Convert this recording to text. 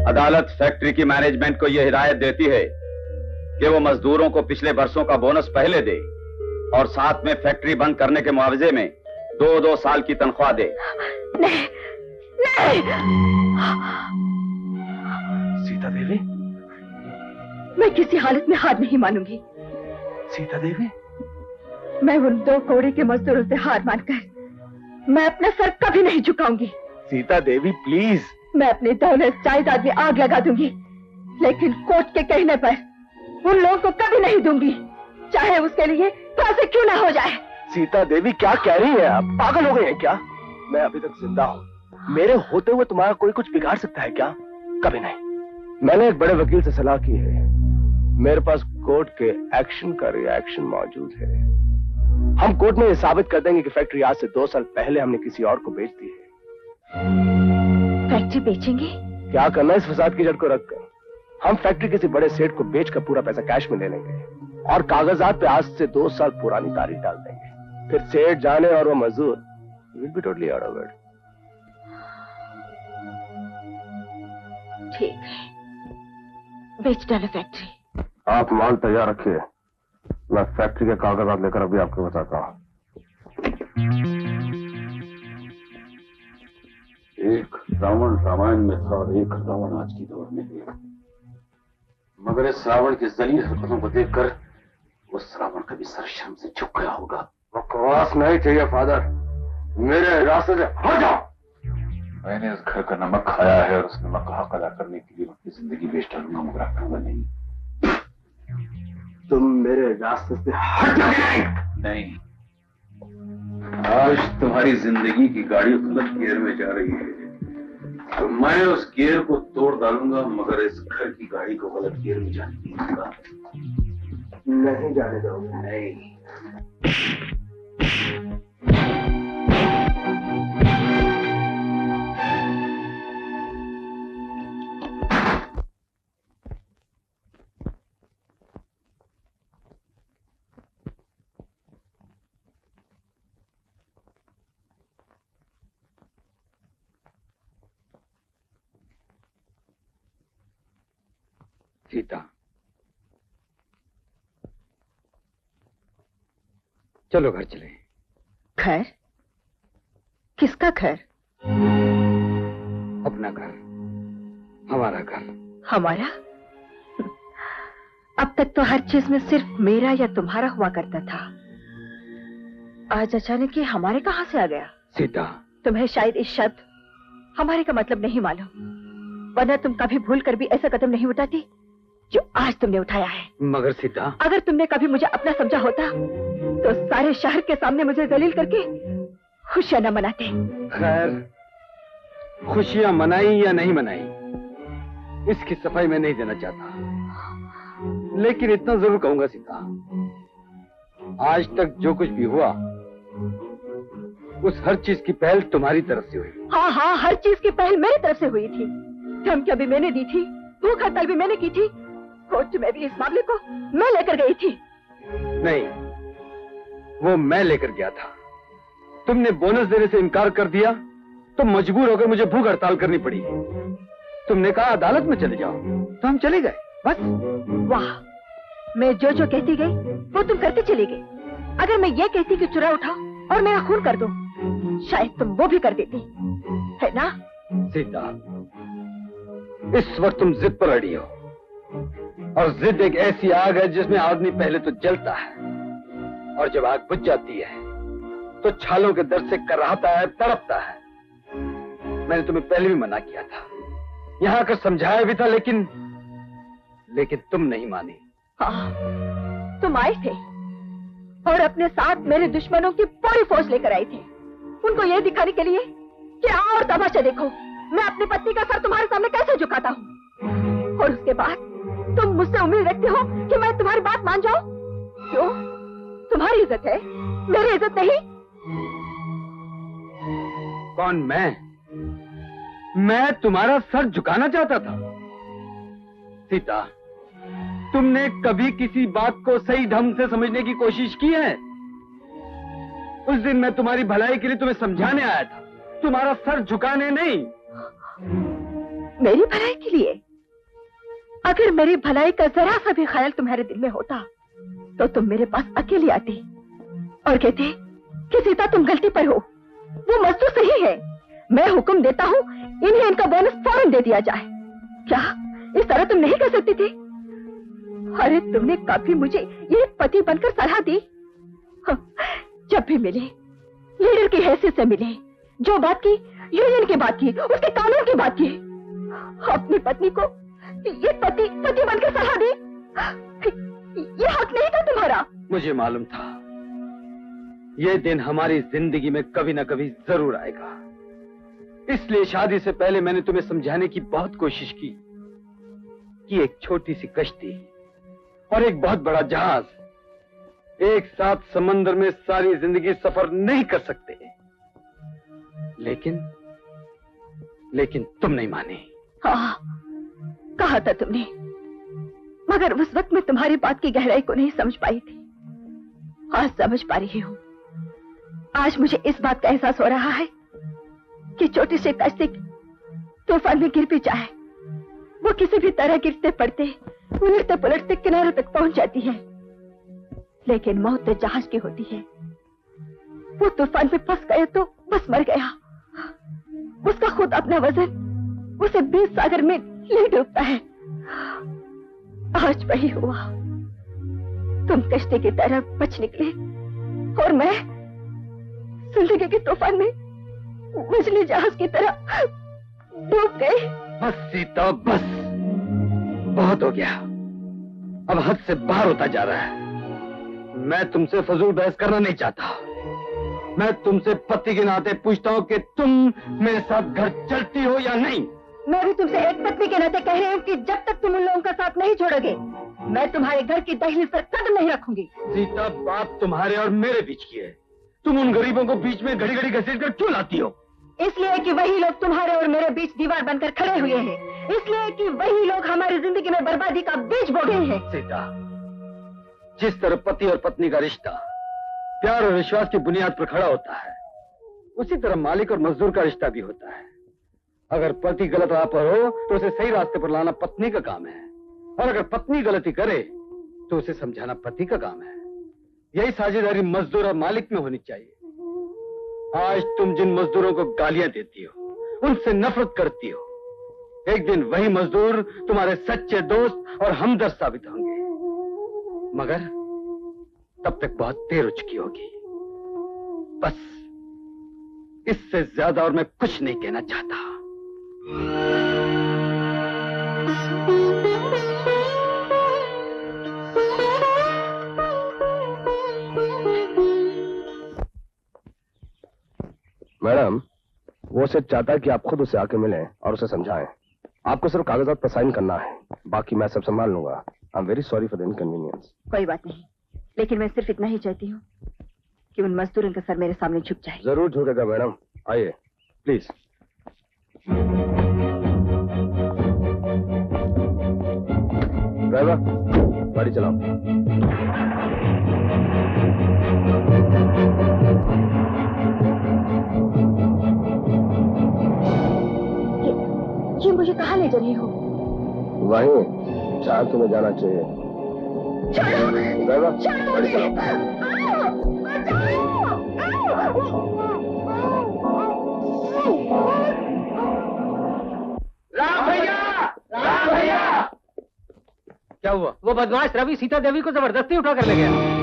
अदालत फैक्ट्री की मैनेजमेंट को यह हिदायत देती है कि वो मजदूरों को पिछले वर्षों का बोनस पहले दे और साथ में फैक्ट्री बंद करने के मुआवजे में 2-2 साल की तनख्वाह दे। नहीं, नहीं। सीता देवी, मैं किसी हालत में हार नहीं मानूंगी। सीता देवी, मैं उन 2 कौड़ी के मजदूरों से हार मानकर मैं अपना सर कभी नहीं झुकाऊंगी। सीता देवी प्लीज। मैं अपनी दौलत जायदाद में आग लगा दूंगी, लेकिन कोर्ट के कहने पर उन लोगों को कभी नहीं दूंगी, चाहे उसके लिए फांसी क्यों ना हो जाए। सीता देवी क्या कह रही है आप? पागल हो गए हैं क्या? मैं अभी तक जिंदा हूँ, मेरे होते हुए तुम्हारा कोई कुछ बिगाड़ सकता है क्या? कभी नहीं। मैंने एक बड़े वकील से सलाह की है, मेरे पास कोर्ट के एक्शन का रिएक्शन मौजूद है। हम कोर्ट में ये साबित कर देंगे कि फैक्ट्री आज से 2 साल पहले हमने किसी और को बेच दी है। फैक्ट्री बेचेंगे? क्या करना है इस फसाद की जड़ को रखकर? हम फैक्ट्री किसी बड़े सेठ को बेचकर पूरा पैसा कैश में ले लेंगे और कागजात पे आज से 2 साल पुरानी तारीख डाल देंगे। फिर सेठ जाने और वो मजदूर will be totally out of it. ठीक है, बेच डालो फैक्ट्री। आप माल तैयार रखिए, मैं फैक्ट्री के कागजात लेकर अभी आपको बताता हूँ। एक रावण रामायण में था और एक रावण आज की दौर में है, मगर इस रावण की जलील हरकतों को देखकर उस रावण कभी सर शर्म से झुक गया होगा। बकवास नहीं चाहिए फादर, मेरे रास्ते से हट जाओ। मैंने इस घर का नमक खाया है और उस नमक का हक अदा करने के लिए अपनी जिंदगी बेच डालूंगा, मगर रखूंगा नहीं। तुम मेरे रास्ते से हट जाओगे। नहीं, आज तुम्हारी जिंदगी की गाड़ी गलत गियर में जा रही है, तो मैं उस गियर को तोड़ डालूंगा, मगर इस घर की गाड़ी को गलत गियर में जाने नहीं दूंगा। नहीं जाने दोगे? नहीं। सीता, चलो घर चले। घर? किसका घर? अपना घर, हमारा घर। हमारा? अब तक तो हर चीज में सिर्फ मेरा या तुम्हारा हुआ करता था, आज अचानक ये हमारे कहां से आ गया? सीता, तुम्हें शायद इस शब्द हमारे का मतलब नहीं मालूम, वरना तुम कभी भूल कर भी ऐसा कदम नहीं उठाती जो आज तुमने उठाया है। मगर सीता, अगर तुमने कभी मुझे अपना समझा होता तो सारे शहर के सामने मुझे जलील करके खुशियां न मनाते। खैर, खुशियां मनाई या नहीं मनाई इसकी सफाई मैं नहीं देना चाहता, लेकिन इतना जरूर कहूंगा सीता, आज तक जो कुछ भी हुआ उस हर चीज की पहल तुम्हारी तरफ से हुई। हाँ हाँ, हर चीज की पहल मेरी तरफ से हुई थी। धमकियां भी मैंने दी थी, भूख हड़ताल भी मैंने की थी, कोर्ट में भी इस मामले को मैं लेकर गई थी। नहीं, वो मैं लेकर गया था। तुमने बोनस देने से इनकार कर दिया तो मजबूर होकर मुझे भूख हड़ताल करनी पड़ी। तुमने कहा अदालत में चले जाओ, तो हम चले गए, बस। वाह, मैं जो जो कहती गई वो तुम करते चली गई। अगर मैं ये कहती कि चुरा उठाओ और मेरा खून कर दो, शायद तुम वो भी कर देती, है ना? सीता, इस वक्त तुम जिद पर अड़ी हो, और जिद एक ऐसी आग है जिसमें आदमी पहले तो जलता है, और जब आग बुझ जाती है तो छालों के दर्द से कराहता है, तड़पता है। मैंने तुम्हें पहले भी मना किया था, यहां आकर समझाया भी था, लेकिन तुम नहीं मानी। हाँ, तुम आए थे और अपने साथ मेरे दुश्मनों की पूरी फौज लेकर आए थे, उनको ये दिखाने के लिए कि आओ और तमाशा देखो मैं अपनी पत्नी का सर तुम्हारे सामने कैसे झुकाता हूँ। और उसके बाद तुम मुझसे उम्मीद रखते हो कि मैं तुम्हारी बात मान जाऊं? क्यों? तुम्हारी इज्जत है, मेरी इज्जत नहीं। कौन? मैं तुम्हारा सर झुकाना चाहता था? सीता, तुमने कभी किसी बात को सही ढंग से समझने की कोशिश की है? उस दिन मैं तुम्हारी भलाई के लिए तुम्हें समझाने आया था, तुम्हारा सर झुकाने नहीं। मेरी भलाई के लिए? अगर मेरी भलाई का जरा सा भी ख्याल तुम्हारे दिल में होता तो तुम मेरे पास अकेली आती और कहते कि सीता तुम गलती पर हो, वो मजदूर सही है, मैं हुक्म देता हूँ इन्हें इनका बोनस फौरन दे दिया जाए। क्या इस तरह तुम नहीं कर सकती थी? अरे तुमने कभी मुझे ये पति बनकर सलाह दी? जब भी मिले लीडर की हैसियत से मिले, जो बात की यूनियन की बात की, उसके कानून की बात की, अपनी पत्नी को ये पति बनकर सलाह दी, ये हक नहीं था तुम्हारा? मुझे मालूम था ये दिन हमारी जिंदगी में कभी ना कभी जरूर आएगा, इसलिए शादी से पहले मैंने तुम्हें समझाने की बहुत कोशिश की कि एक छोटी सी कश्ती और एक बहुत बड़ा जहाज एक साथ समंदर में सारी जिंदगी सफर नहीं कर सकते। लेकिन तुम नहीं माने। हाँ, कहा था तुमने, मगर उस वक्त मैं तुम्हारी बात की गहराई को नहीं समझ पाई थी। आज समझ पा रही हूँ। आज मुझे इस बात का एहसास हो रहा है कि छोटी सी कश्ती तूफान में गिर भी जाए, वो किसी भी तरह गिरते पड़ते उलटते पुलटते किनारे तक पहुंच जाती है। लेकिन मौत तो जहाज की होती है, वो तूफान में फंस गए तो बस मर गया। उसका खुद अपना वजन उसे 20 सागर में ले डूबता है। आज वही हुआ, तुम कश्ती की तरह बच निकले और मैं जिंदगी के तूफान में मछली जहाज की तरह डूब गई। बस सीता बस, बहुत हो गया, अब हद से बाहर होता जा रहा है। मैं तुमसे फजूल बहस करना नहीं चाहता। मैं तुमसे पति के नाते पूछता हूँ कि तुम मेरे साथ घर चलती हो या नहीं? मैं भी तुमसे एक पत्नी के नाते कह रही हूँ कि जब तक तुम उन लोगों का साथ नहीं छोड़ोगे, मैं तुम्हारे घर की दहलीज पर कदम नहीं रखूंगी। सीता, बात तुम्हारे और मेरे बीच की है। तुम उन गरीबों को बीच में घड़ी घड़ी घसीट कर क्यों लाती हो? इसलिए कि वही लोग तुम्हारे और मेरे बीच दीवार बनकर खड़े हुए हैं, इसलिए कि वही लोग हमारी जिंदगी में बर्बादी का बीज बो गए हैं। सीता, जिस तरह पति और पत्नी का रिश्ता प्यार और विश्वास की बुनियाद पर खड़ा होता है, उसी तरह मालिक और मजदूर का रिश्ता भी होता है। अगर पति गलत राह पर हो तो उसे सही रास्ते पर लाना पत्नी का काम है, और अगर पत्नी गलती करे तो उसे समझाना पति का काम है। यही साझेदारी मजदूर और मालिक में होनी चाहिए। आज तुम जिन मजदूरों को गालियां देती हो, उनसे नफरत करती हो, एक दिन वही मजदूर तुम्हारे सच्चे दोस्त और हमदर्द साबित होंगे, मगर तब तक बहुत देर हो चुकी होगी। बस इससे ज्यादा और मैं कुछ नहीं कहना चाहता। मैडम, वो सिर्फ चाहता है कि आप खुद उसे आके मिलें और उसे समझाएं। आपको सिर्फ कागजात पर साइन करना है, बाकी मैं सब संभाल लूंगा। I am very sorry for the inconvenience. कोई बात नहीं, लेकिन मैं सिर्फ इतना ही चाहती हूँ कि उन मजदूरों का सर मेरे सामने झुक जाए। जरूर झुकेगा मैडम, आइए प्लीज। ड्राइवर, गाड़ी चलाओ। ये मुझे कहाँ ले जा रही हो? वहीं जहाँ तुम्हें जाना चाहिए। ड्राइवर, गाड़ी चलाओ। राम भैया, राम भैया। क्या हुआ? वो बदमाश रवि सीता देवी को जबरदस्ती उठा कर ले गया।